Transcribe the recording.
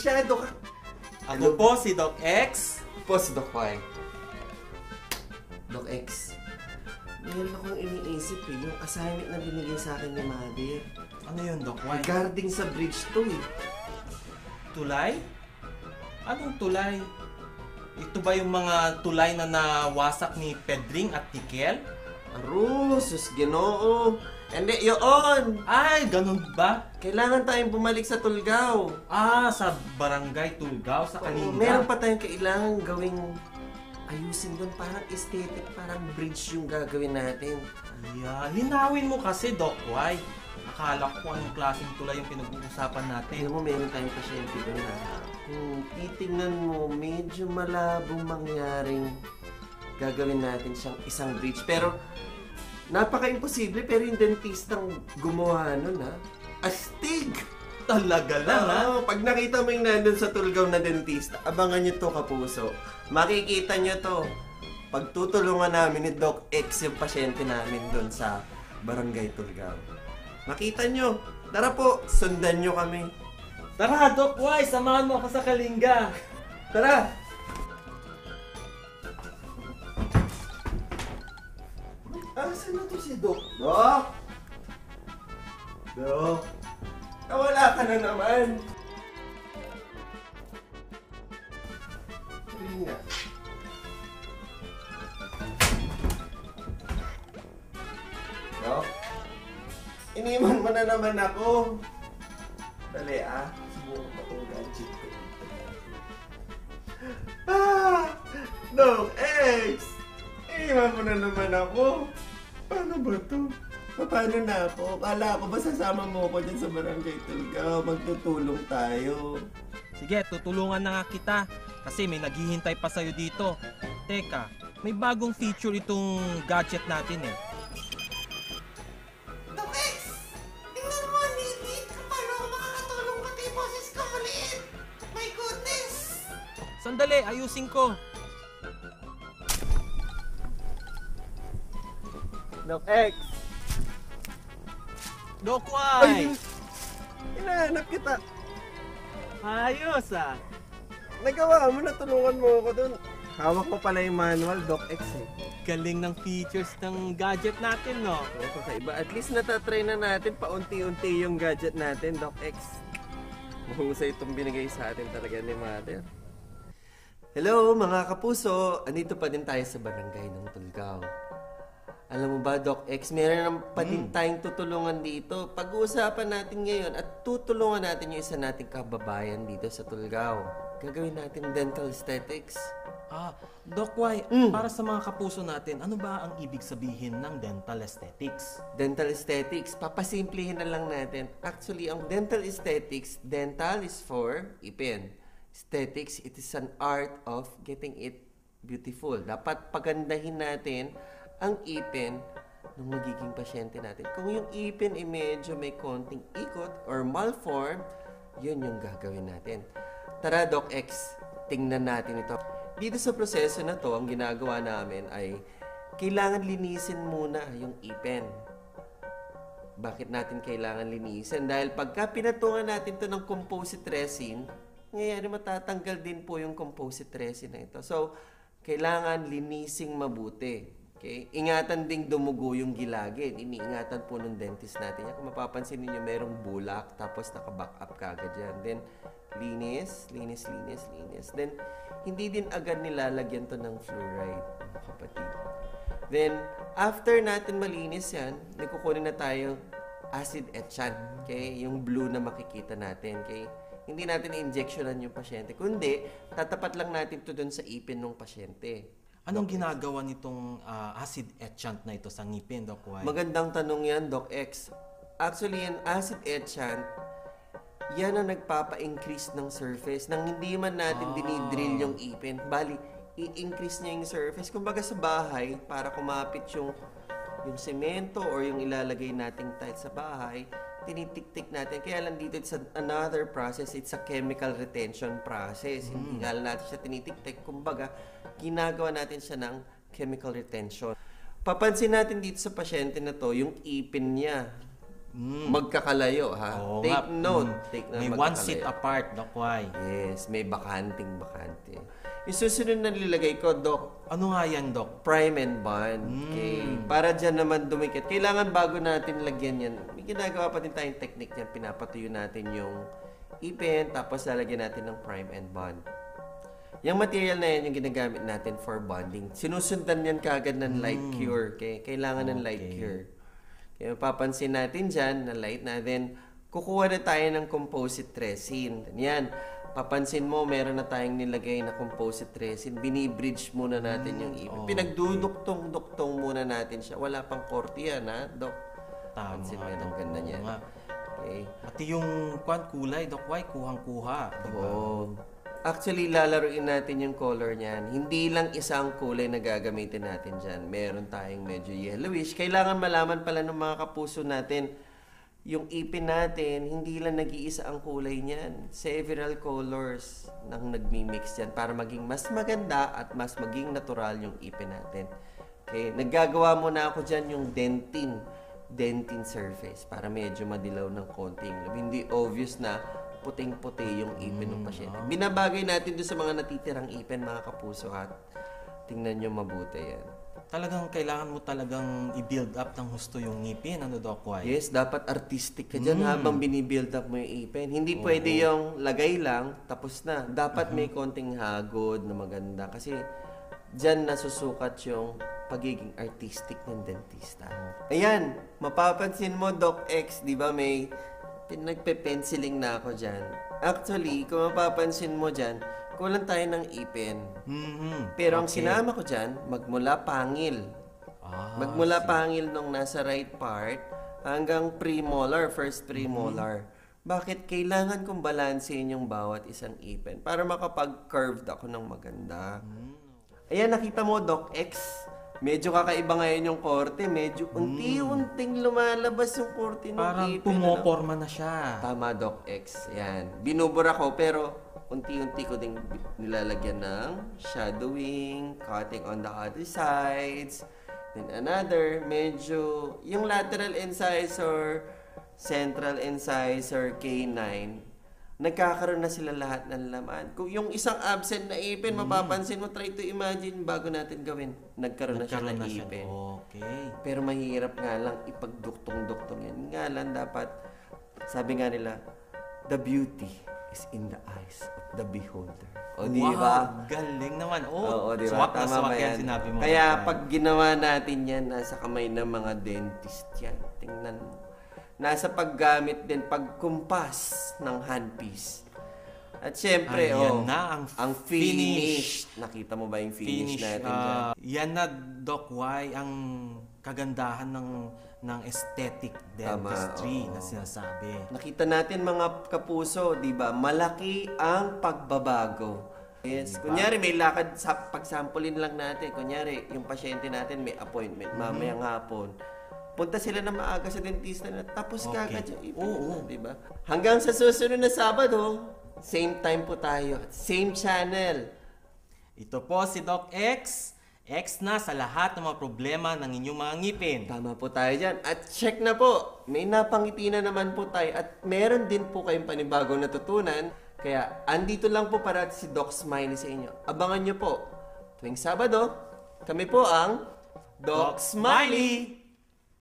siya, Doc. Ako po si Doc X. Po si Doc Y. Doc X. Meron akong iniisip eh, yung assignment na binigay sa akin ni Mother. Ano yun, Doc Y? Regarding sa bridge to eh. Tulay? Anong tulay? Ito ba yung mga tulay na nawasak ni Pedring at Tikel? Sus, Ginoo. Hindi, yun! Ay, ganun ba? Kailangan tayong bumalik sa Tulgao. Sa Barangay Tulgao, sa Kalinga. Meron pa tayong kailangan gawing ayusin doon. Parang aesthetic, parang bridge yung gagawin natin. Yeah, linawin mo kasi, Doc Y. Akala ko anong klaseng tulay yung pinag-uusapan natin. Alam mo, meron tayong pasyente doon na titignan mo, medyo malabong mangyaring gagawin natin siyang isang bridge. Pero, napaka-imposible, pero yung dentistang gumawa nun, ha? Astig! Talaga lang, ha? Pag nakita mo yung nandun sa Tulgao na dentista, abangan nyo to, kapuso. Makikita nyo to. Pagtutulungan namin ni Doc X yung pasyente namin doon sa Barangay Tulgao. Makita nyo. Tara po, sundan nyo kami. Tara, Doc Y! Samahan mo ako sa Kalinga! Tara! Saan na to si Doc? Doc? Doc? Nawala ka na naman. Sabihin nga. Doc? Iniwan mo na naman ako. Dali subukan mo itong gadget ko. Doc X! Iniwan mo na naman ako. Paano ba to? Paano na ako? Kala ko ba sasama mo ako dyan sa Barangay Tulgao? Magtutulong tayo. Sige, tutulungan na nga kita. Kasi may naghihintay pa sa'yo dito. Teka, may bagong feature itong gadget natin eh. Doc X! Tingnan mo, Nidit! Paano ako makakatulong pati boses ko maliit? My goodness! Sandali, ayusin ko. Doc X! Doc Ay! Y! Hinahanap kita! Ayos Nagawa mo na, tulungan mo ako dun. Hawak mo pala yung manual, Doc X eh. Galing ng features ng gadget natin, no? Oo, kakaiba. At least natatry na natin paunti-unti yung gadget natin, Doc X. Mahusay itong binigay sa atin talaga ni Mother. Hello mga kapuso! Andito pa din tayo sa barangay ng Tulgao. Alam mo ba, Doc X, meron pa din tayong tutulungan dito. Pag-uusapan natin ngayon at tutulungan natin yung isa nating kababayan dito sa Tulgao. Gagawin natin dental aesthetics. Doc Y, para sa mga kapuso natin, ano ba ang ibig sabihin ng dental aesthetics? Dental aesthetics, papasimplihin na lang natin. Actually, ang dental aesthetics, dental is for ipin. Aesthetics, it is an art of getting it beautiful. Dapat pagandahin natin ang ipin ng magiging pasyente natin. Kung yung ipin ay medyo may konting ikot or malform, yun yung gagawin natin. Tara, Doc X, tingnan natin ito. Dito sa proseso na to, ang ginagawa namin ay kailangan linisin muna yung ipin. Bakit natin kailangan linisin? Dahil pagka pinatungan natin to ng composite resin, ngayon matatanggal din po yung composite resin na ito. So, kailangan linising mabuti. Okay? Ingatan ding dumugo yung gilagid. Iniingatan po ng dentist natin. Kung mapapansin niyo merong bulak, tapos naka-back up kagad yan. Then, linis. Then, hindi din agad nilalagyan to ng fluoride, mga kapatid. Then, after natin malinis yan, nagkukunin na tayo acid etchant. Okay? Yung blue na makikita natin. Okay? Hindi natin i-injectionan yung pasyente. Kundi, tatapat lang natin to dun sa ipin ng pasyente. Anong ginagawa nitong acid etchant na ito sa ngipin, Doc Y? Magandang tanong yan, Doc X. Actually, yung acid etchant, yan ang nagpapa-increase ng surface nang hindi man natin dinidrill yung ipin. Bali, i-increase niya yung surface. Kumbaga sa bahay, para kumapit yung semento or yung ilalagay nating tiles sa bahay, tinitik-tik natin. Kaya lang dito, it's another process. It's a chemical retention process. Hindi nga lang natin siya tinitik-tik. Kumbaga, ginagawa natin siya ng chemical retention. Papansin natin dito sa pasyente na to, yung ipin niya, magkakalayo, ha? Oo Take nga. note. Take note, May one seat magkakalayo. apart, Doc Y. Yes, may bakante. Yung susunod na nilagay ko, Doc, Ano nga yan, Doc? prime and bond. Okay. Para dyan naman dumikit. Kailangan bago natin lagyan yan. May ginagawa pa din tayong technique yan. Pinapatuyo natin yung ipin, tapos lalagyan natin ng prime and bond. Yung material na yan, yung ginagamit natin for bonding. Sinusundan yan kagad ng light cure. Okay? Kailangan ng light cure. Kaya mapapansin natin dyan na light na. Then, kukuha na tayo ng composite resin. Yan. Papansin mo, meron na tayong nilagay na composite resin. Binibridge muna natin yung ipin. Pinagduduktong-duktong muna natin siya. Wala pang korte yan, ha, Dok? Tama, Pansin mo yan, ang Doc. ganda Oo niya. nga. Okay. Pati yung kulay, Doc Y, kuhang-kuha. Diba? Oo. Actually, lalaruin natin yung color niyan. Hindi lang isang kulay na gagamitin natin dyan. Meron tayong medyo yellowish. Kailangan malaman pala ng mga kapuso natin, yung ipin natin, hindi lang nag-iisa ang kulay niyan. Several colors nang nagmi-mix yan para maging mas maganda at mas maging natural yung ipin natin. Okay, naggagawa muna ako dyan yung dentin surface para medyo madilaw ng konting. Hindi obvious na puting-puti yung ipin ng pasyente. Binabagay natin doon sa mga natitirang ipin, mga kapuso, at tingnan nyo mabuti yan. Talagang kailangan mo talagang i-build up ng husto yung ngipin, ano, Doc Y? Yes, dapat artistic ka dyan habang binibuild up mo yung ipin. Hindi pwede yung lagay lang, tapos na. Dapat may konting hagod na maganda. Kasi dyan nasusukat yung pagiging artistic ng dentista. Ayan, mapapansin mo, Doc X, di ba may nagpe-penciling na ako dyan. Actually, kung mapapansin mo dyan, kulang tayo ng ipin. Pero ang sinama ko dyan, magmula pangil. Magmula pangil nung nasa right part hanggang premolar, first premolar. Bakit kailangan kong balansehin yung bawat isang ipin para makapag-curved ako ng maganda. Ayan, nakita mo, Doc X. Medyo kakaiba ngayon yung korte. Medyo unti-unting lumalabas yung korte ng Parang ipin. pumoporma na siya. Tama, Doc X. Yan. Binubura ko, pero unti-unti ko ding nilalagyan ng shadowing, cutting on the other sides. Then another, medyo yung lateral incisor, central incisor, K9, nagkakaroon na sila lahat ng laman. Kung yung isang absent na ipin, mapapansin mo, try to imagine bago natin gawin. Nagkaroon na siya ng ipin. Okay. Pero mahirap nga lang ipagduktong-duktong yan. Nga lang dapat, sabi nga nila, the beauty is in the eyes of the beholder. O, di ba? Galing naman. Oo, di ba? Swak na Tama swak ba yan yan? sinabi mo. Kaya Doc Y. pag ginawa natin yan, nasa kamay ng mga dentist yan. Tingnan mo. Nasa paggamit din, pagkumpas ng handpiece. At syempre, Ayan na ang finish. Nakita mo ba yung finish natin dyan? Yan na, Doc Y, ang kagandahan ng aesthetic dentistry oo. na sinasabi. Nakita natin mga kapuso, di ba? Malaki ang pagbabago. Yes, kunyari may lakad, pagsampulin lang natin. Kunyari, yung pasyente natin may appointment mamayang hapon. Punta sila na maaga sa dentista na tapos kagad yung ipin. Oo. Di ba? Hanggang sa susunod na Sabado, same time po tayo at same channel. Ito po si Doc X. X na sa lahat ng mga problema ng inyong mga ngipin. Tama po tayo dyan. At check na po, may napangiti na naman po tayo at meron din po kayong panibagong natutunan. Kaya andito lang po para si Doc Smiley sa inyo. Abangan nyo po. Tuwing Sabado, kami po ang Doc Smiley!